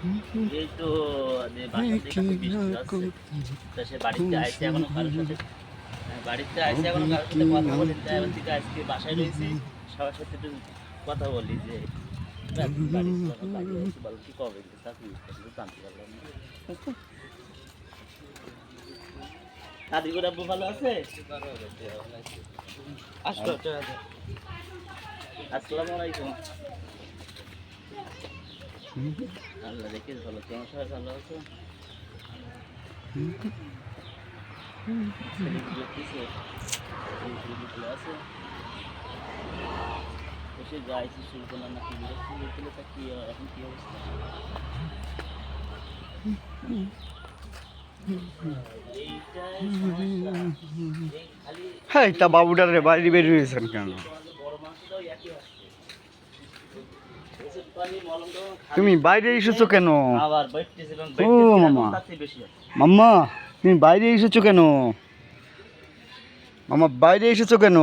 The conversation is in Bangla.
এই তো বাসা থেকে বৃষ্টি যাচ্ছে, তা সে বাড়িতে আইসে এখনো কারোর সাথে বাড়িতে আইসে এখনো কারোর সাথে কথা বলি, তাই এবার থেকে আজকে বাসায় রয়েছি, সবার সাথে একটু কথা বলি যে বাড়ি বলো কি কবে চাকরি জানতে পারলাম না। কাদিগুর আব্বু ভালো আছে? আসসালামু আলাইকুম। আল্লাহ দেখে ভালো, তোমার সবাই ভালো আছো? এসে যাইছি শুরু করলাম না, কি বিরক্তি হয়েছিল, তা কি এখন কি অবস্থা? হ্যাঁ তা বাবুটারে বাইরে বেরিয়েছেন কেন? তুমি বাইরে এসেছো কেন? ও মামা, মাম্মা তুমি বাইরে এসেছো কেন? মামা বাইরে এসেছো কেন?